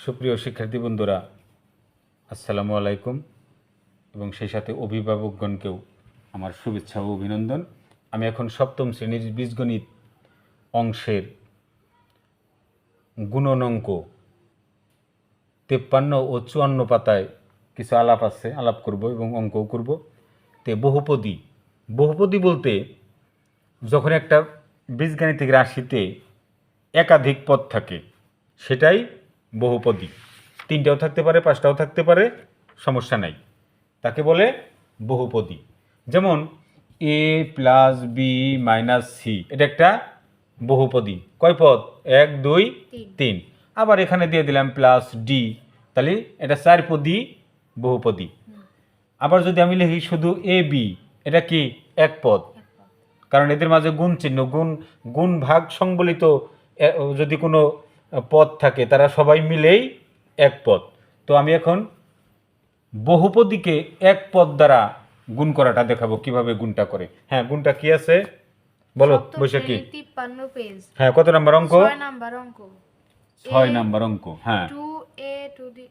সুপ্রিয় শিক্ষার্থী বন্ধুরা, আসসালামু আলাইকুম এবং সেই সাথে অভিভাবকগণকেও আমার শুভেচ্ছা ও অভিনন্দন। আমি এখন সপ্তম শ্রেণীর বীজগণিত অংশের গুণন অঙ্ক 53 ও 54 পাতায় কিছু আলাপ করব এবং অঙ্কও করব। বহুপদী বহুপদী বলতে যখন একটা বীজগাণিতিক রাশিতে একাধিক পদ থাকে সেটাই বহুপদী। 3টাও থাকতে পারে, 5টাও থাকতে পারে, সমস্যা নাই, তাকে বলে বহুপদী। যেমন a plus B minus C, এটা একটা বহুপদী। কয় পদ? 1 2 3। আবার এখানে দিয়ে দিলাম প্লাস ডি, তাহলে এটা 4পদী বহুপদী। আবার যদি আমি লিখি শুধু এ বি, এটা কি? এক পদ, কারণ এদের মাঝে গুণ চিহ্ন, গুণ ভাগ সংবলিত যদি কোনো পদ থাকে তারা সবাই মিলেই এক পদ। তো আমি এখন বহুপদীকে এক পদ দ্বারা গুণ করাটা দেখাবো, কিভাবে গুণটা করে। হ্যাঁ, গুণটা কি আছে বলো বৈশাখী? 53 পেজ। হ্যাঁ, কত নাম্বার অঙ্ক? 6 নাম্বার অঙ্ক। 6 নাম্বার অঙ্ক। হ্যাঁ, 2a টু দি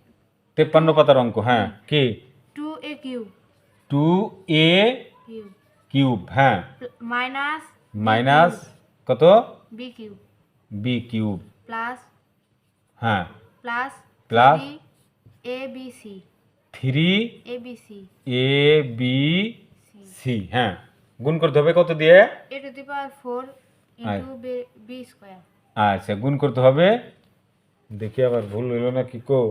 53 পাতার অঙ্ক। হ্যাঁ, কি? 2a cube 2a cube. হ্যাঁ, মাইনাস কত? b cube b cube. Plus হ্যাঁ, প্লাস প্লাস 3abc 3abc। হ্যাঁ, গুণ করতে হবে কত দিয়ে? a to the power 4 into b square. আচ্ছা, গুণ করতে হবে। দেখি আবার ভুল হইল না কি কো?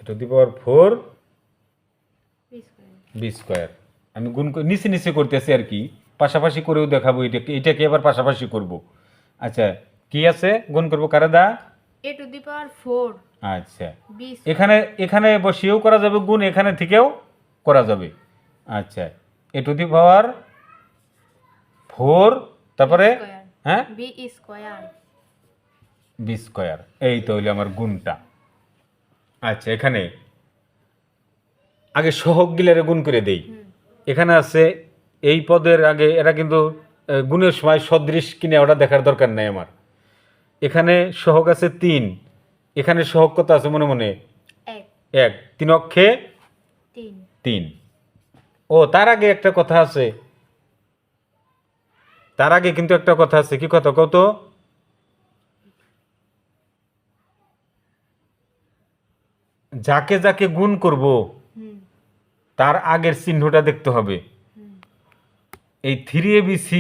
এটা দি পাওয়ার 4 b স্কয়ার। b square. আমি গুণ নিচে নিচে করতেছি আর কি, পাশাপাশি করেও দেখাবো। এটাকে এবার পাশাপাশি করব। আচ্ছা, কি আছে? গুণ করব কারা দা? a টু দি পাওয়ার 4। আচ্ছা, b এখানে বসিয়েও করা যাবে গুণ, এখানে থেকেও করা যাবে। আচ্ছা, এ টু দি পাওয়ার 4, তারপরে হ্যাঁ b স্কয়ার b স্কয়ার। এই তো হইলো আমার গুণটা। আচ্ছা, এখানে আগে সহগ গিলারে গুণ করে দেই। এখানে আছে এই পদের আগে, এটা কিন্তু গুণের সময় সদৃশ কিনা ওটা দেখার দরকার নাই আমার। এখানে সহগ আছে 3, এখানে সহগ কত আছে মনে মনে? 1। 3 অক্ষে 3। ও, তার আগে একটা কথা আছে, তার আগে কিন্তু একটা কথা আছে। কি কথা কত? যাকে যাকে গুণ করব তার আগের চিহ্নটা দেখতে হবে। এই 3abc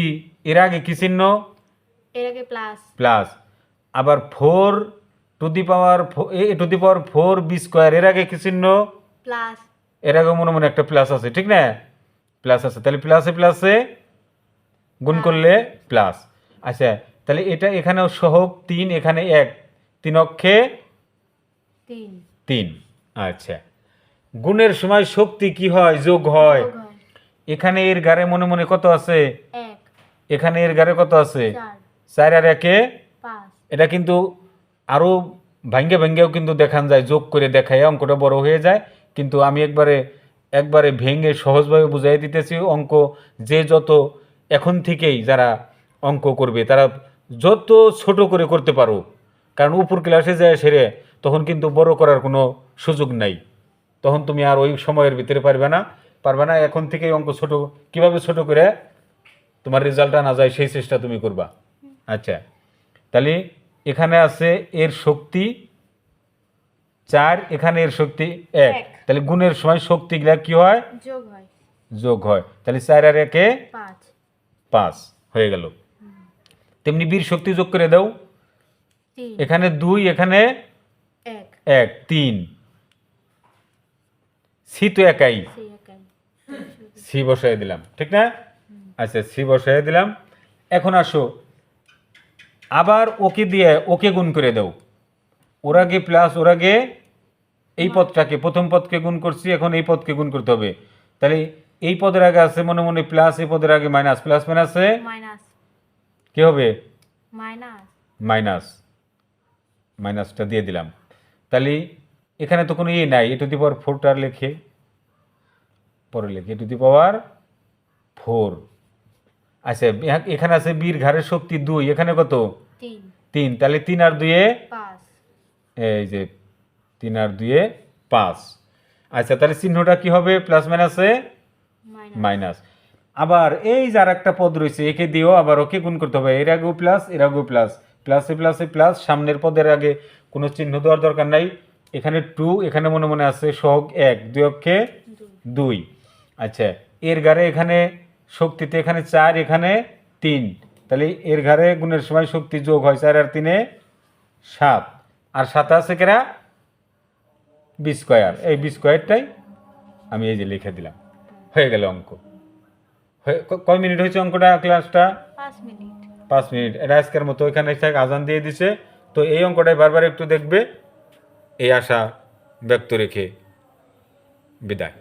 এর আগে কি চিহ্ন? এর আগে প্লাস। প্লাস। আবার 4 to the power a to the power 4 b square এর আগে কি চিহ্ন? প্লাস। এর আগে মনে মনে একটা প্লাস আছে, ঠিক না? প্লাস আছে, তাহলে প্লাসে গুণ করলে প্লাস। আচ্ছা, তাহলে এটা এখানেও সহগ 3, এখানে 1, 3 অক্ষে 3। আচ্ছা, গুণের সময় শক্তি কি হয়? যোগ হয়। এখানে এর গারে মনে মনে কত আছে? 1। এখানে এর গারে কত আছে? 4 আর 1 5। এটা কিন্তু আরও ভাঙ্গেও কিন্তু দেখান যায়, যোগ করে দেখায় অঙ্কটা বড় হয়ে যায়। কিন্তু আমি একবারে ভেঙে সহজভাবে বুঝাই দিতেছি। অঙ্ক যে যত এখন থেকেই যারা অঙ্ক করবে তারা যত ছোট করে করতে পারো, কারণ উপর ক্লাসে যায় সেরে তখন কিন্তু বড় করার কোনো সুযোগ নাই। তখন তুমি আর ওই সময়ের ভিতরে পারবে না। এখন থেকেই অঙ্ক ছোট, কিভাবে ছোট করে তোমার রেজাল্ট আনা যায় সেই চেষ্টা তুমি করবা। আচ্ছা, তাহলে এখানে আছে এর শক্তি 4, এখানে এর শক্তি 1। তাহলে গুণের সময় শক্তিগুলা কি হয়? যোগ হয়। তাহলে 4 আর 1 5 হয়ে গেল। তেমনি বীর শক্তি যোগ করে দাও। এখানে 2, এখানে 1 3। সি তো একাই, সি বসাই দিলাম, ঠিক না? আচ্ছা, সি বসাই দিলাম। এখন আসো আবার ওকে দিয়ে ওকে গুণ করে দাও। ওর আগে প্লাস, ওর আগে এই পদটাকে, প্রথম পদকে গুণ করছি, এখন এই পদকে গুণ করতে হবে। তাহলে এই পদের আগে আছে মনে মনে প্লাস, এই পদের আগে মাইনাস, প্লাস মাইনাসে কি হবে? মাইনাসটা দিয়ে দিলাম। তাহলে এখানে তো কোনো নাই, এ টু দি পাওয়ার 4টা লিখে পরে লিখে এ টু দি পাওয়ার 4। আচ্ছা, এখানে আছে বীর ঘাড়ের শক্তি 2, এখানে কত? 3, তাহলে 3 আর 2 5 এই যে 3 আর 2 5। আচ্ছা, তাহলে চিহ্নটা কি হবে? প্লাস মাইনাসে মাইনাস মাইনাস। আবার এই যে আর একটা পদ রয়েছে, একে দিয়েও আবার ওকে গুণ করতে হবে। এর আগেও প্লাস, এর আগেও প্লাস, প্লাসে প্লাসে প্লাস, সামনের পদের আগে কোনো চিহ্ন দেওয়ার দরকার নাই। এখানে 2, এখানে মনে মনে আছে সহগ 1, 2 অক্ষে 2। আচ্ছা, এর ঘরে এখানে শক্তিতে এখানে 4, এখানে 3, তাহলে এর ঘরে গুণের সময় শক্তি যোগ হয় 4 আর 3 7, আর 7 আছে কেরা বি স্কোয়ার। এই বি স্কোয়ারটাই আমি এই যে লিখে দিলাম, হয়ে গেল অঙ্ক। কয় মিনিট হয়েছে অঙ্কটা, ক্লাসটা? 5 মিনিট। 5 মিনিট। এটা আজকের মতো এখানে আজান দিয়ে দিছে। তো এই অঙ্কটাই বারবার একটু দেখবে, এই আশা ব্যক্ত রেখে বিদায়।